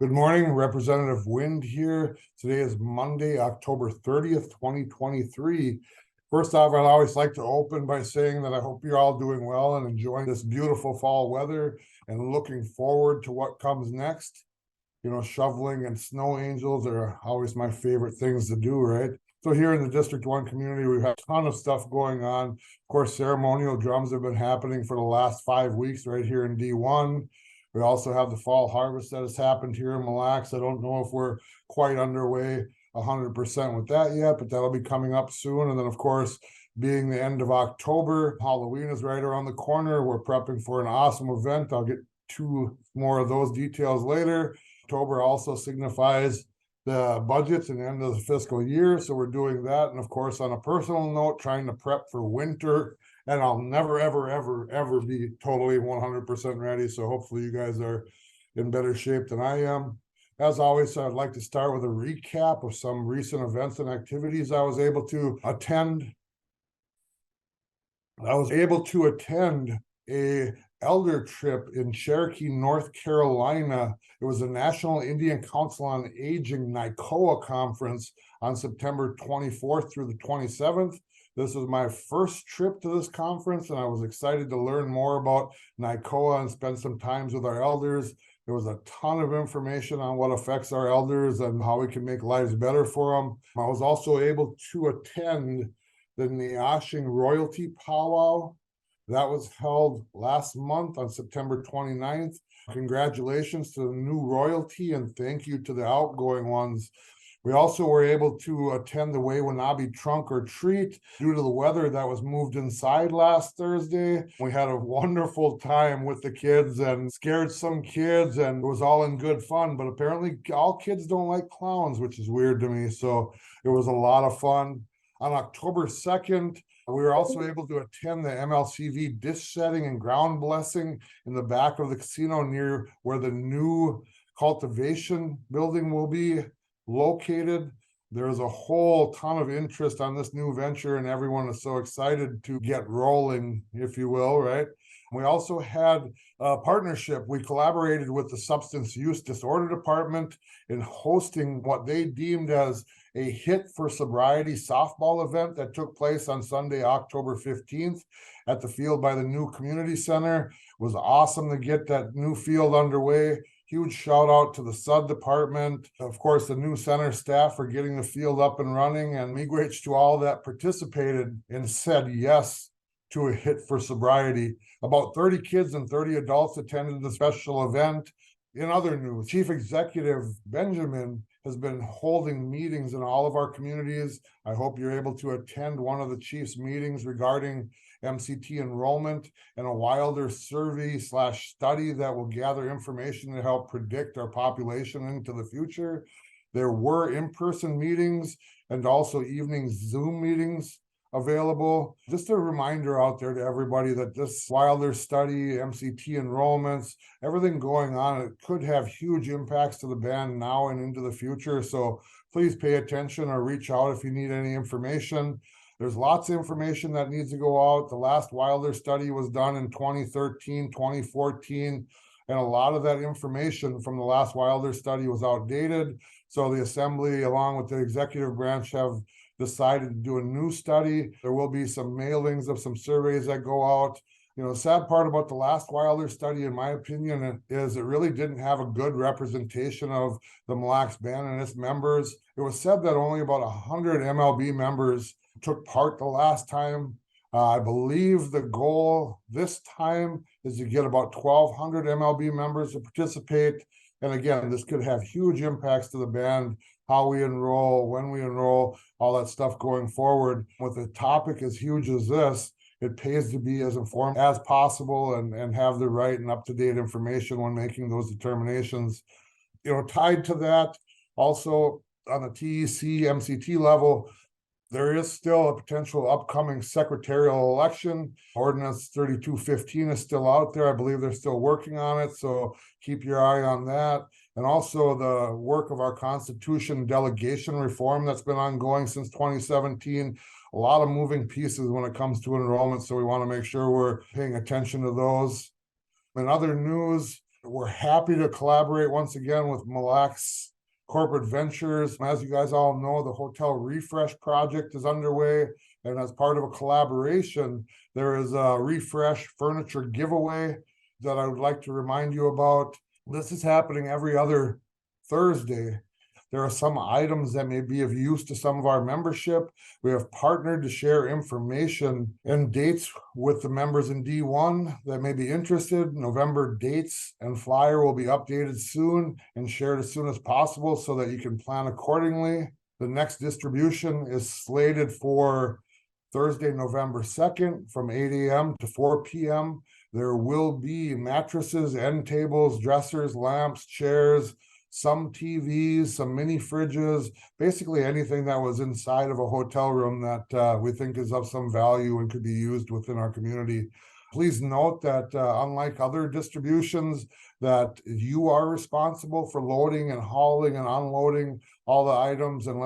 Good morning, Representative Wind here. Today is Monday, October 30th, 2023. First off, I'd always like to open by saying that I hope you're all doing well and enjoying this beautiful fall weather and looking forward to what comes next. Shoveling and snow angels are always my favorite things to do, right? So here in the District 1 community, we've had a ton of stuff going on. Of course, ceremonial drums have been happening for the last 5 weeks right here in D1. We also have the fall harvest that has happened here in Mille Lacs. I don't know if we're quite underway 100% with that yet, but that'll be coming up soon. And then, of course, being the end of October, Halloween is right around the corner. We're prepping for an awesome event. I'll get to more of those details later. October also signifies the budgets and the end of the fiscal year. So we're doing that. And of course, on a personal note, trying to prep for winter. And I'll never, ever, ever, ever be totally 100% ready. So hopefully you guys are in better shape than I am. As always, I'd like to start with a recap of some recent events and activities I was able to attend. I was able to attend a elder trip in Cherokee, North Carolina. It was the National Indian Council on Aging NICOA conference on September 24th through the 27th. This was my first trip to this conference, and I was excited to learn more about NICOA and spend some time with our elders. There was a ton of information on what affects our elders and how we can make lives better for them. I was also able to attend the Neashing Royalty Powwow. That was held last month on September 29th. Congratulations to the new royalty and thank you to the outgoing ones. We also were able to attend the Wawanabe Trunk or Treat due to the weather that was moved inside last Thursday. We had a wonderful time with the kids and scared some kids, and it was all in good fun. But apparently all kids don't like clowns, which is weird to me. So it was a lot of fun. On October 2nd, we were also able to attend the MLCV dish setting and ground blessing in the back of the casino near where the new cultivation building will be located. There's a whole ton of interest on this new venture, and everyone is so excited to get rolling, if you will, right? We also had a partnership. We collaborated with the Substance Use Disorder Department in hosting what they deemed as a Hit for Sobriety softball event that took place on Sunday, October 15th at the field by the new community center. It was awesome to get that new field underway. Huge shout out to the SUD department, of course, the new center staff for getting the field up and running, and miigwech to all that participated and said yes to a Hit for Sobriety. About 30 kids and 30 adults attended the special event. In other news, Chief Executive Benjamin has been holding meetings in all of our communities. I hope you're able to attend one of the chief's meetings regarding MCT enrollment and a Wilder survey/study that will gather information to help predict our population into the future. There were in-person meetings and also evening Zoom meetings available. Just a reminder out there to everybody that this Wilder study, MCT enrollments, everything going on, it could have huge impacts to the band now and into the future. So please pay attention or reach out if you need any information. There's lots of information that needs to go out. The last Wilder study was done in 2013, 2014, and a lot of that information from the last Wilder study was outdated. So the Assembly, along with the executive branch, have decided to do a new study. There will be some mailings of some surveys that go out. The sad part about the last Wilder study, in my opinion, is it really didn't have a good representation of the Mille Lacs band and its members. It was said that only about 100 MLB members took part the last time. I believe the goal this time is to get about 1,200 MLB members to participate. And again, this could have huge impacts to the band, how we enroll, when we enroll, all that stuff going forward. With a topic as huge as this, it pays to be as informed as possible and have the right and up-to-date information when making those determinations. Tied to that, also on the TEC, MCT level, there is still a potential upcoming secretarial election. Ordinance 3215 is still out there. I believe they're still working on it, so keep your eye on that. And also the work of our Constitution delegation reform that's been ongoing since 2017. A lot of moving pieces when it comes to enrollment, so we want to make sure we're paying attention to those. In other news, We're happy to collaborate once again with Mille Lacs Corporate Ventures. As you guys all know, the hotel refresh project is underway. And as part of a collaboration, there is a refresh furniture giveaway that I would like to remind you about. This is happening every other Thursday. There are some items that may be of use to some of our membership. We have partnered to share information and dates with the members in D1 that may be interested. November dates and flyer will be updated soon and shared as soon as possible so that you can plan accordingly. The next distribution is slated for Thursday, November 2nd from 8 a.m. to 4 p.m. There will be mattresses, end tables, dressers, lamps, chairs, some TVs, some mini fridges, basically anything that was inside of a hotel room that we think is of some value and could be used within our community. Please note that unlike other distributions, that you are responsible for loading and hauling and unloading all the items, and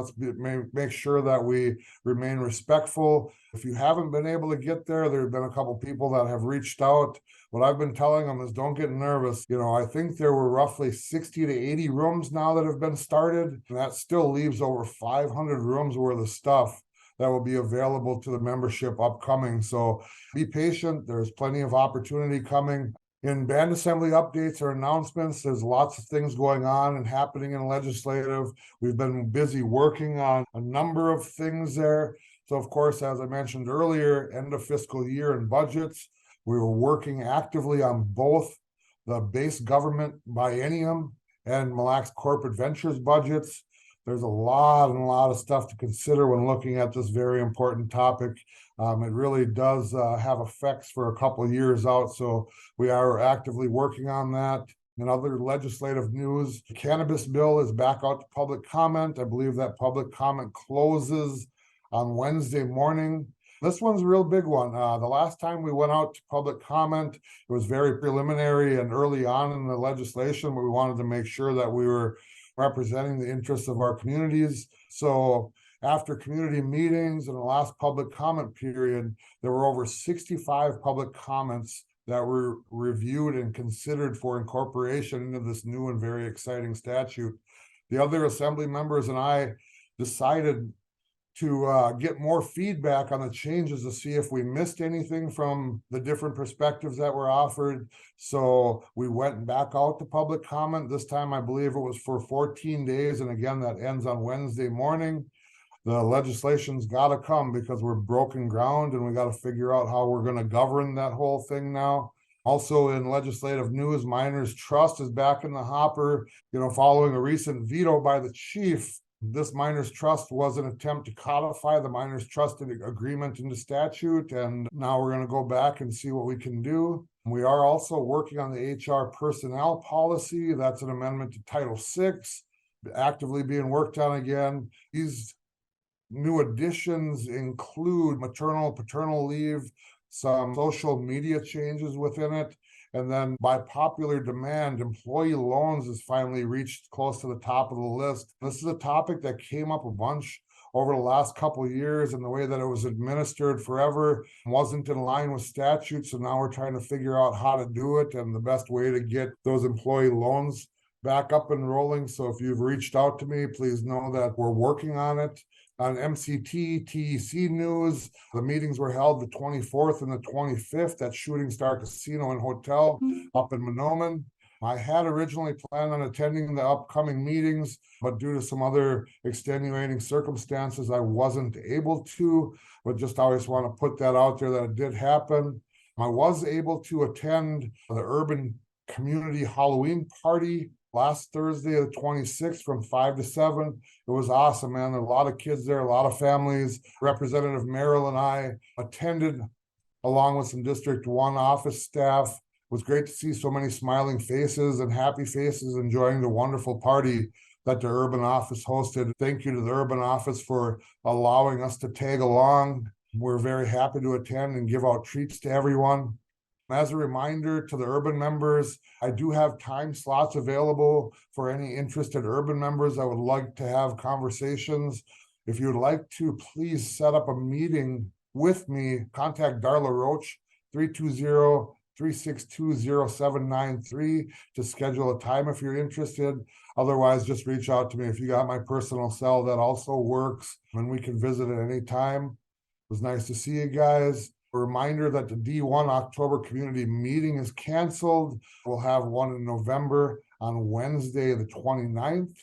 make sure that we remain respectful. If you haven't been able to get there, there have been a couple people that have reached out. What I've been telling them is don't get nervous. I think there were roughly 60 to 80 rooms now that have been started, and that still leaves over 500 rooms worth of stuff that will be available to the membership upcoming. So be patient. There's plenty of opportunity coming. In band assembly updates or announcements, there's lots of things going on and happening in legislative. We've been busy working on a number of things there. So, of course, as I mentioned earlier, end of fiscal year and budgets, we were working actively on both the base government biennium and Mille Lacs Corporate Ventures budgets. There's a lot of stuff to consider when looking at this very important topic. It really does have effects for a couple of years out, so we are actively working on that. In other legislative news, the cannabis bill is back out to public comment. I believe that public comment closes on Wednesday morning. This one's a real big one. The last time we went out to public comment, it was very preliminary and early on in the legislation, but we wanted to make sure that we were representing the interests of our communities. So after community meetings and the last public comment period, there were over 65 public comments that were reviewed and considered for incorporation into this new and very exciting statute. The other assembly members and I decided to get more feedback on the changes to see if we missed anything from the different perspectives that were offered. So we went back out to public comment. This time, I believe it was for 14 days. And again, that ends on Wednesday morning. The legislation's got to come because we're broken ground and we got to figure out how we're going to govern that whole thing now. Also in legislative news, Miners Trust is back in the hopper, following a recent veto by the chief. This Miners Trust was an attempt to codify the Miners Trust agreement into statute, and now we're going to go back and see what we can do. We are also working on the HR personnel policy. That's an amendment to Title VI, actively being worked on again. These new additions include maternal, paternal leave, some social media changes within it. And then by popular demand, employee loans has finally reached close to the top of the list. This is a topic that came up a bunch over the last couple of years, and the way that it was administered forever wasn't in line with statute. So now we're trying to figure out how to do it and the best way to get those employee loans back up and rolling. So if you've reached out to me, please know that we're working on it. On MCT, TEC news, the meetings were held the 24th and the 25th at Shooting Star Casino and Hotel up in Mahnomen. I had originally planned on attending the upcoming meetings, but due to some other extenuating circumstances, I wasn't able to, but just always want to put that out there that it did happen. I was able to attend the Urban Community Halloween Party last Thursday, the 26th, from 5 to 7. It was awesome, man. There were a lot of kids there, a lot of families. Representative Merrill and I attended along with some District 1 office staff. It was great to see so many smiling faces and happy faces enjoying the wonderful party that the urban office hosted. Thank you to the urban office for allowing us to tag along. We're very happy to attend and give out treats to everyone. As a reminder to the urban members, I do have time slots available for any interested urban members that would like to have conversations. If you would like to, please set up a meeting with me. Contact Darla Roach, 320 3620793 to schedule a time if you're interested. Otherwise, just reach out to me. If you got my personal cell, that also works, and we can visit at any time. It was nice to see you guys. A reminder that the D1 October community meeting is canceled. We'll have one in November on Wednesday, the 29th.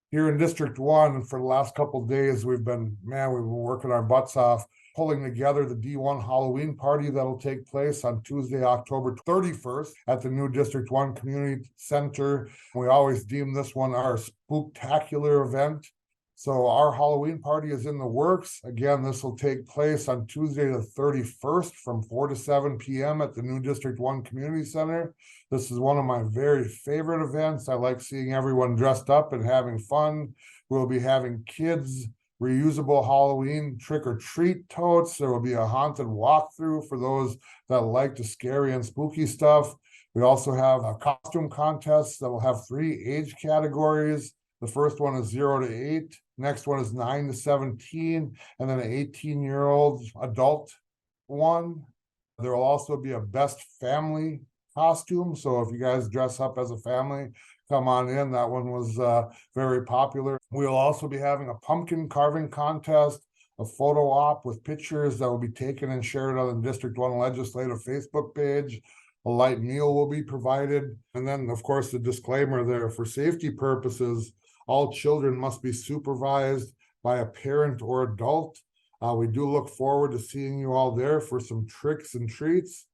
Here in District 1, for the last couple of days, we've been working our butts off, pulling together the D1 Halloween party that'll take place on Tuesday, October 31st at the new District 1 Community Center. We always deem this one our spooktacular event. So our Halloween party is in the works. Again, this will take place on Tuesday the 31st from 4 to 7 p.m. at the new District 1 Community Center. This is one of my very favorite events. I like seeing everyone dressed up and having fun. We'll be having kids reusable Halloween trick-or-treat totes. There will be a haunted walkthrough for those that like the scary and spooky stuff. We also have a costume contest that will have 3 age categories. The first one is 0 to 8. Next one is 9 to 17, and then an 18-year-old adult one. There will also be a best family costume. So if you guys dress up as a family, come on in. That one was very popular. We'll also be having a pumpkin carving contest, a photo op with pictures that will be taken and shared on the District 1 Legislative Facebook page. A light meal will be provided. And then, of course, the disclaimer there, for safety purposes, all children must be supervised by a parent or adult. We do look forward to seeing you all there for some tricks and treats.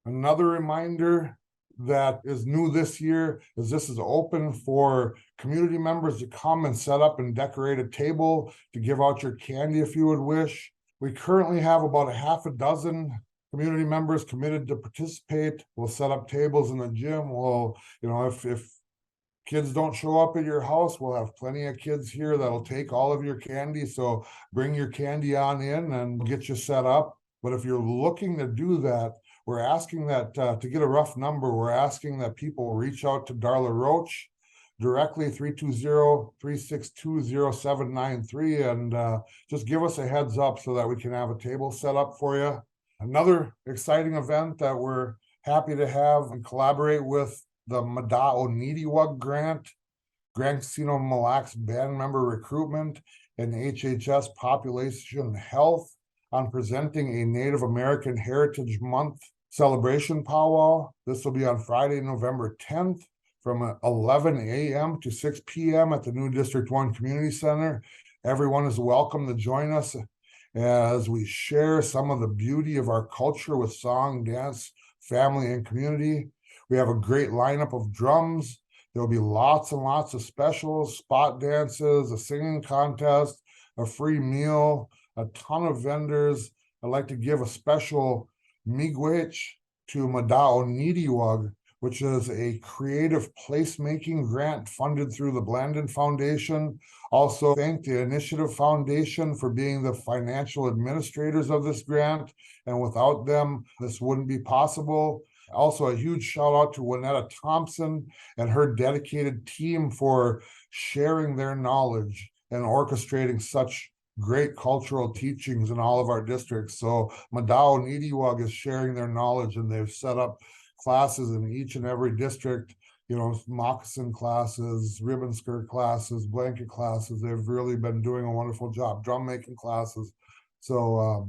Another reminder that is new this year is this is open for community members to come and set up and decorate a table to give out your candy if you would wish. We currently have about a half a dozen community members committed to participate. We'll set up tables in the gym. We'll, if kids don't show up at your house, we'll have plenty of kids here that'll take all of your candy. So bring your candy on in and get you set up. But if you're looking to do that, we're asking that to get a rough number, we're asking that people reach out to Darla Roach directly, 320-362-0793, and just give us a heads up so that we can have a table set up for you. Another exciting event that we're happy to have and collaborate with the Mada'o-Nidiwug grant, Grand Casino Mille Lacs band member recruitment, and HHS population health on presenting a Native American Heritage Month celebration powwow. This will be on Friday, November 10th from 11 a.m. to 6 p.m. at the new District 1 Community Center. Everyone is welcome to join us as we share some of the beauty of our culture with song, dance, family, and community. We have a great lineup of drums. There'll be lots and lots of specials, spot dances, a singing contest, a free meal, a ton of vendors. I'd like to give a special miigwech to Mada'o-Nidiwug, which is a creative placemaking grant funded through the Blandon Foundation. Also thank the Initiative Foundation for being the financial administrators of this grant. And without them, this wouldn't be possible. Also, a huge shout out to Winetta Thompson and her dedicated team for sharing their knowledge and orchestrating such great cultural teachings in all of our districts. So Mada'o-Nidiwug is sharing their knowledge, and they've set up classes in each and every district, moccasin classes, ribbon skirt classes, blanket classes. They've really been doing a wonderful job, drum making classes. So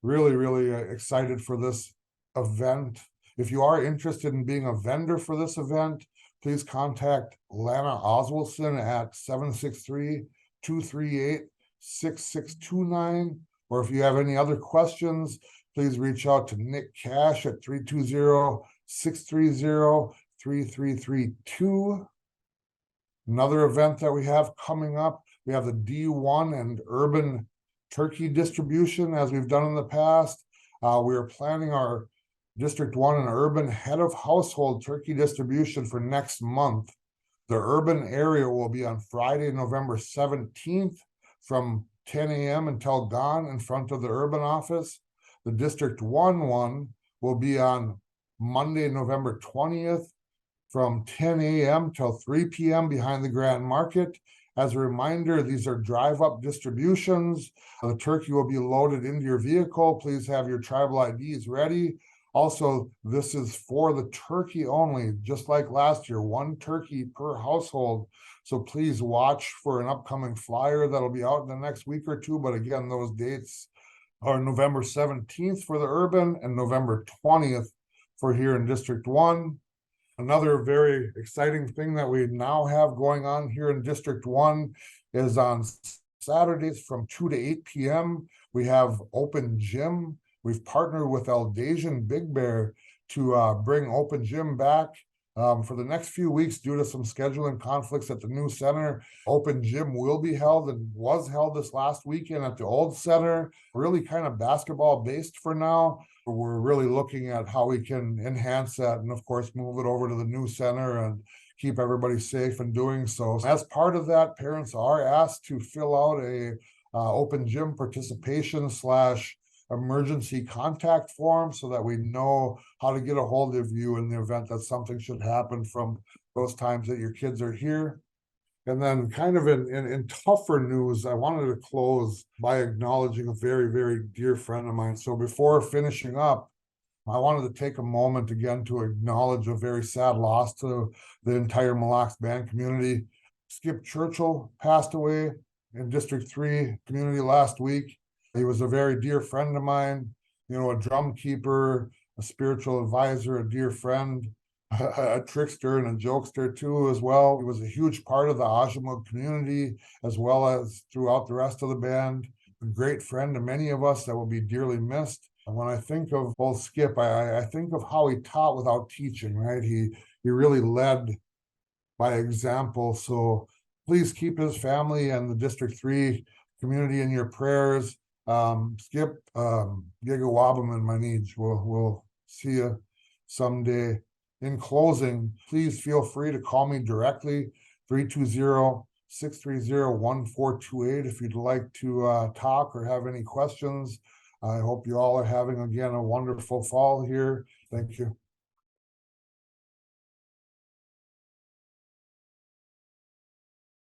really, really excited for this event. If you are interested in being a vendor for this event, please contact Lana Oswaldson at 763-238-6629. Or if you have any other questions, please reach out to Nick Cash at 320-630-3332. Another event that we have coming up, we have the D1 and urban turkey distribution, as we've done in the past. We are planning our District 1 and urban head of household turkey distribution for next month. The urban area will be on Friday, November 17th from 10 a.m. until dawn in front of the urban office. The District 1 one will be on Monday, November 20th from 10 a.m. till 3 p.m. behind the Grand Market. As a reminder, these are drive-up distributions. The turkey will be loaded into your vehicle. Please have your tribal IDs ready. Also, this is for the turkey only, just like last year, 1 turkey per household. So please watch for an upcoming flyer that'll be out in the next week or two. But again, those dates are November 17th for the urban and November 20th for here in District 1. Another very exciting thing that we now have going on here in District 1 is on Saturdays from 2 to 8 p.m. We have open gym. We've partnered with Aldasian Big Bear to bring open gym back for the next few weeks due to some scheduling conflicts at the new center. Open gym will be held and was held this last weekend at the old center, really kind of basketball based for now. We're really looking at how we can enhance that and of course move it over to the new center and keep everybody safe in doing so. As part of that, parents are asked to fill out a open gym participation / emergency contact form so that we know how to get a hold of you in the event that something should happen from those times that your kids are here. And then kind of in tougher news, I wanted to close by acknowledging a very, very dear friend of mine. So before finishing up, I wanted to take a moment again to acknowledge a very sad loss to the entire Mille Lacs band community. Skip Churchill passed away in District 3 community last week. He was a very dear friend of mine, a drum keeper, a spiritual advisor, a dear friend, a trickster and a jokester too as well. He was a huge part of the Ajamug community as well as throughout the rest of the band. A great friend to many of us that will be dearly missed. And when I think of both Skip, I think of how he taught without teaching, right? He really led by example. So please keep his family and the District 3 community in your prayers. Skip, Gigawabam and Manij, we'll see you someday. In closing, please feel free to call me directly, 320-630-1428 if you'd like to talk or have any questions. I hope you all are having, again, a wonderful fall here. Thank you.